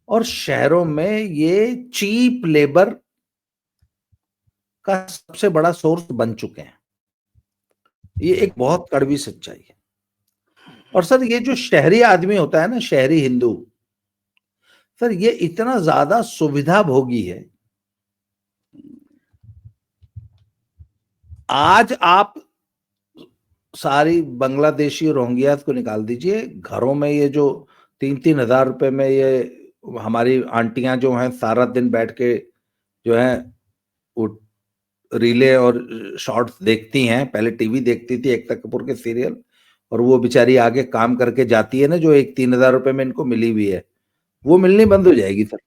और शहरों में ये चीप लेबर का सबसे बड़ा सोर्स बन चुके हैं। ये एक बहुत कड़वी सच्चाई है। और सर ये जो शहरी आदमी होता है ना, शहरी हिंदू, सर ये इतना ज्यादा सुविधा भोगी है। आज आप सारी बांग्लादेशी रोहिंग्यास को निकाल दीजिए, घरों में ये जो 3-3 हजार रुपए में ये हमारी आंटियां जो हैं सारा दिन बैठ के जो है वो रीले और शॉर्ट्स देखती हैं, पहले टीवी देखती थी एकता कपूर के सीरियल, और वो बेचारी आगे काम करके जाती है ना, जो एक 3 हजार रुपए में इनको मिली हुई है, वो मिलनी बंद हो जाएगी सर।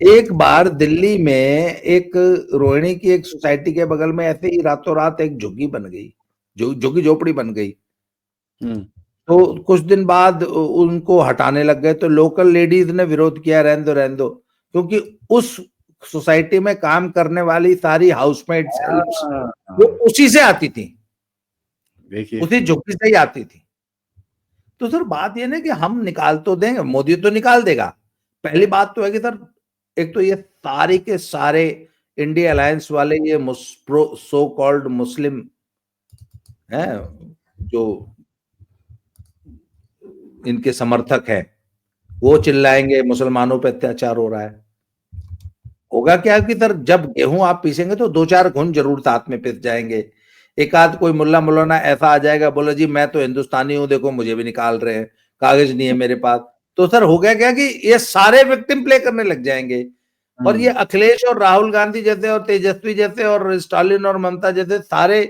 एक बार दिल्ली में एक रोहिणी की एक सोसाइटी के बगल में ऐसे ही रातों रात एक झुग्गी बन गई, जो झुग्गी झोपड़ी बन गई। हुँ, तो कुछ दिन बाद उनको हटाने लग गए, तो लोकल लेडीज ने विरोध किया, रहने दो, क्योंकि उस सोसाइटी में काम करने वाली सारी हाउसमेट्स हेल्प्स वो हाँ, उसी से आती थी, देखिए। उसी झुग्गी से ही आती थी। तो सर बात ये ना कि हम निकाल तो देंगे, मोदी तो निकाल देगा। पहली बात तो है कि सर एक तो ये सारे के सारे इंडिया अलायंस वाले ये सो कॉल्ड मुस्लिम हैं, जो इनके समर्थक हैं, वो चिल्लाएंगे मुसलमानों पे अत्याचार हो रहा है। होगा क्या कि सर जब गेहूं आप पीसेंगे तो 2-4 घुन जरूर साथ में पिस जाएंगे। एक आध कोई मुल्ला मुल्लाना ऐसा आ जाएगा, बोला जी मैं तो हिंदुस्तानी हूं, देखो मुझे भी निकाल रहे हैं, कागज नहीं है मेरे पास। तो सर हो गया क्या कि ये सारे विक्टिम प्ले करने लग जाएंगे। और ये हुँ, अखिलेश और राहुल गांधी जैसे और तेजस्वी जैसे और स्टालिन और ममता जैसे सारे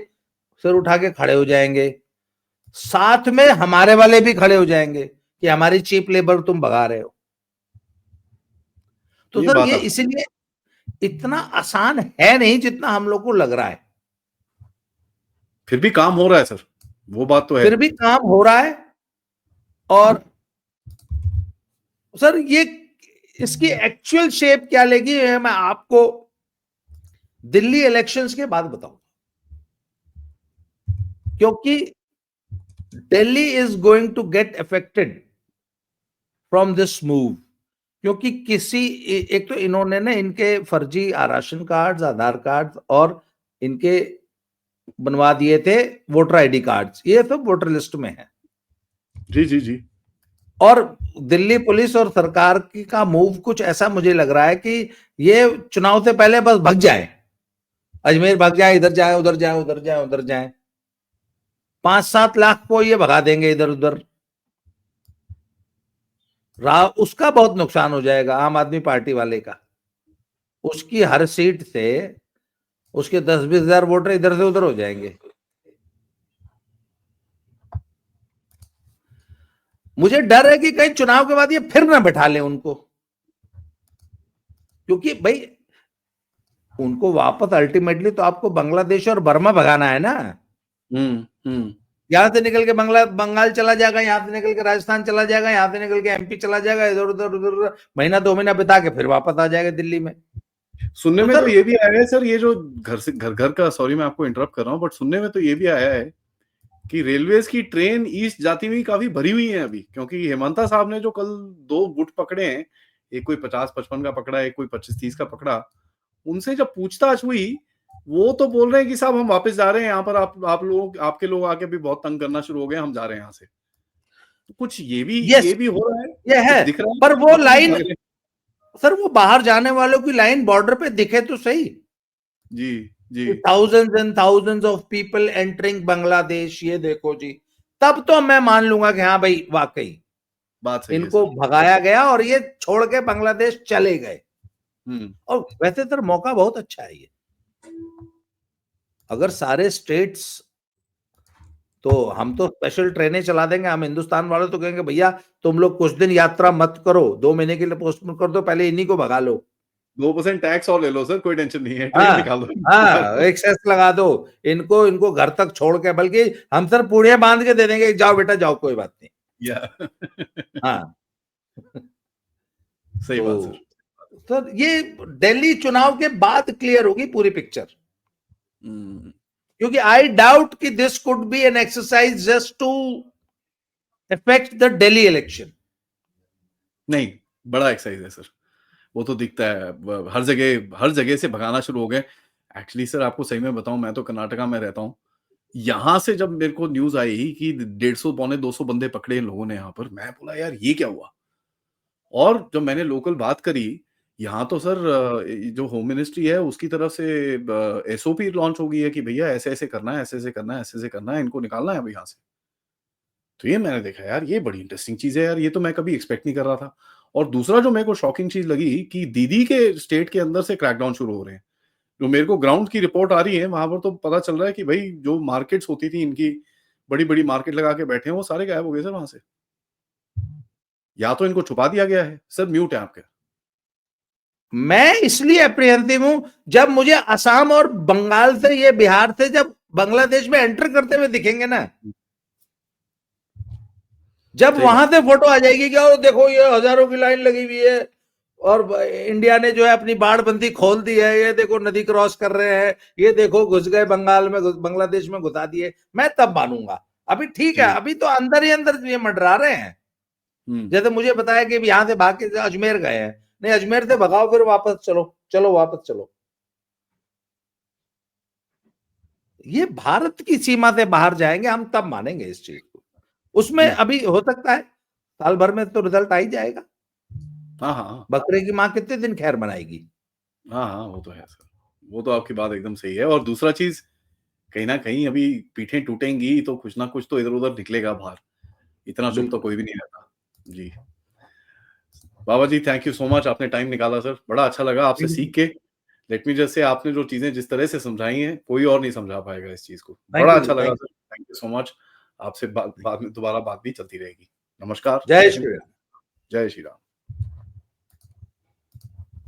सिर उठा के खड़े हो जाएंगे, साथ में हमारे वाले भी खड़े हो जाएंगे कि हमारी चीप लेबर तुम भगा रहे हो। तो ये सर बात ये आप सही। इसीलिए इतना आसान है नहीं जितना हम लोग को लग रहा है। फिर भी काम हो रहा है सर, वो बात तो है। फिर भी काम हो रहा है। और सर ये इसकी एक्चुअल शेप क्या लेगी है मैं आपको दिल्ली इलेक्शंस के बाद बताऊं, क्योंकि Delhi is going to get affected from this move. क्योंकि एक तो इन्होंने ना इनके फर्जी राशन कार्ड्स, आधार कार्ड्स और इनके बनवा दिए थे वोटर आईडी कार्ड्स, ये सब वोटर लिस्ट में है। जी, जी, जी। और दिल्ली पुलिस और सरकार की का मूव कुछ ऐसा मुझे लग रहा है कि ये चुनाव से पहले बस भग जाए, अजमेर भाग जाए, इधर जाए उधर जाए उधर जाए उधर जाए, 5-7 लाख को ये भगा देंगे इधर उधर। उसका बहुत नुकसान हो जाएगा आम आदमी पार्टी वाले का। उसकी हर सीट से उसके 10-20 हजार वोटर इधर से उधर हो जाएंगे। मुझे डर है कि कहीं चुनाव के बाद ये फिर ना बैठा लें उनको, क्योंकि भाई उनको वापस अल्टीमेटली तो आपको बांग्लादेश और बर्मा भगाना है ना। यहां से निकल के बंगाल चला जाएगा, यहां से निकल के राजस्थान चला जाएगा, यहां से निकल के एमपी चला जाएगा, इधर उधर उधर महीना 2 महीना बिता के फिर वापस आ जाएगा दिल्ली में। सुनने तो में सर तो ये भी आया है सर, ये जो घर से घर का, सॉरी मैं आपको इंटरप्ट कर रहा हूँ, बट सुनने में तो ये भी आया है कि रेलवेज की ट्रेन ईस्ट जाती हुई काफी भरी हुई है अभी, क्योंकि हेमंता साहब ने जो कल 2 गुट पकड़े हैं, एक कोई 50-55 का पकड़ा, एक कोई 25-30 का पकड़ा, उनसे जब पूछताछ हुई, वो तो बोल रहे हैं कि साहब हम वापस जा रहे हैं, यहाँ पर आप लोग, आपके लोग आके भी बहुत तंग करना शुरू हो गए, हम जा रहे हैं यहाँ से। तो कुछ ये भी हो रहा है, ये कुछ है, दिख रहा है, पर वो वापस लाइन भाग रहे हैं। सर, वो बाहर जाने वालों की लाइन बॉर्डर पे दिखे तो सही। जी, जी। Thousands and thousands of people entering Bangladesh, ये देखो जी, तब तो मैं मान लूंगा कि हाँ भाई वाकई बात सही है इनको सर। भगाया गया और ये छोड़ के बांग्लादेश चले गए। और वैसे सर मौका बहुत अच्छा है ये, अगर सारे स्टेट्स, तो हम तो स्पेशल ट्रेनें चला देंगे, हम हिंदुस्तान वाले तो कहेंगे भैया तुम लोग कुछ दिन यात्रा मत करो, 2 महीने के लिए पोस्टपोन कर दो, पहले इन्हीं को भगा लो। 2% टैक्स और ले लो सर, कोई टेंशन नहीं है, ट्रेन हाँ निकाल दो। हाँ, एक सेस लगा दो, इनको घर तक छोड़ के, बल्कि हम सर पुड़िया बांध के दे देंगे, जाओ बेटा जाओ, कोई बात नहीं। या हाँ सही बात सर। तो सर ये दिल्ली चुनाव के बाद क्लियर होगी पूरी पिक्चर, क्योंकि आई डाउट कि this could be an exercise just to affect the Delhi election. नहीं, बड़ा एक्सरसाइज है सर, वो तो दिखता है, हर जगह से भगाना शुरू हो गए। एक्चुअली सर आपको सही में बताऊं, मैं तो कर्नाटका में रहता हूं, यहां से जब मेरे को न्यूज आई कि 150 पौने 200 बंदे पकड़े इन लोगों ने यहाँ पर, मैं बोला यार ये क्या हुआ। और जब मैंने लोकल बात करी, यहाँ तो सर जो होम मिनिस्ट्री है उसकी तरफ से एसओपी लॉन्च हो गई है कि भैया ऐसे ऐसे करना है, ऐसे ऐसे करना है, ऐसे ऐसे करना है, इनको निकालना है अब यहाँ से। तो ये मैंने देखा यार, ये बड़ी इंटरेस्टिंग चीज है यार, ये तो मैं कभी एक्सपेक्ट नहीं कर रहा था। और दूसरा जो मेरे को शॉकिंग चीज लगी कि दीदी के स्टेट के अंदर से क्रैकडाउन शुरू हो रहे हैं। जो मेरे को ग्राउंड की रिपोर्ट आ रही है, वहां पर तो पता चल रहा है कि भाई जो मार्केट्स होती थी इनकी, बड़ी बड़ी मार्केट लगा के बैठे हैं, वो सारे गायब हो गए सर वहां से। या तो इनको छुपा दिया गया है। सर म्यूट है आपके। मैं इसलिए अप्रिहेंसिव हूं, जब मुझे असम और बंगाल से, ये बिहार से जब बांग्लादेश में एंटर करते हुए दिखेंगे ना, जब वहां से फोटो आ जाएगी कि और देखो ये हजारों की लाइन लगी हुई है और इंडिया ने जो है अपनी बाड़बंदी खोल दी है, ये देखो नदी क्रॉस कर रहे हैं, ये देखो घुस गए बंगाल में, बांग्लादेश में घुसा दिए, मैं तब मानूंगा। अभी ठीक है, अभी तो अंदर ही अंदर ये मंडरा रहे हैं। जैसे मुझे बताया कि यहां से भाग के अजमेर गए हैं, नहीं अजमेर से भगाओ फिर वापस चलो, चलो वापस चलो। ये भारत की सीमा से बाहर जाएंगे, हम तब मानेंगे इस चीज को। उसमें अभी हो सकता है साल भर में तो रिजल्ट आ ही जाएगा। हाँ हाँ, बकरे की माँ कितने दिन खैर मनाएगी। हाँ हाँ, वो तो है सर, वो तो आपकी बात एकदम सही है। और दूसरा चीज, कहीं ना कहीं अभी पीठें टूटेंगी तो कुछ ना कुछ तो इधर उधर निकलेगा बाहर, इतना चुप तो कोई भी नहीं रहता। जी बाबा जी, थैंक यू सो मच, आपने टाइम निकाला सर, बड़ा अच्छा लगा आपसे सीख के। लेट मी जस्ट से, आपने जो चीजें जिस तरह से समझाई हैं, कोई और नहीं समझा पाएगा इस चीज को। बड़ा अच्छा लगा sir, thank you so much. आपसे बाद में दोबारा बात भी चलती रहेगी। नमस्कार, जय जय हिंद, श्री राम। जय श्री राम।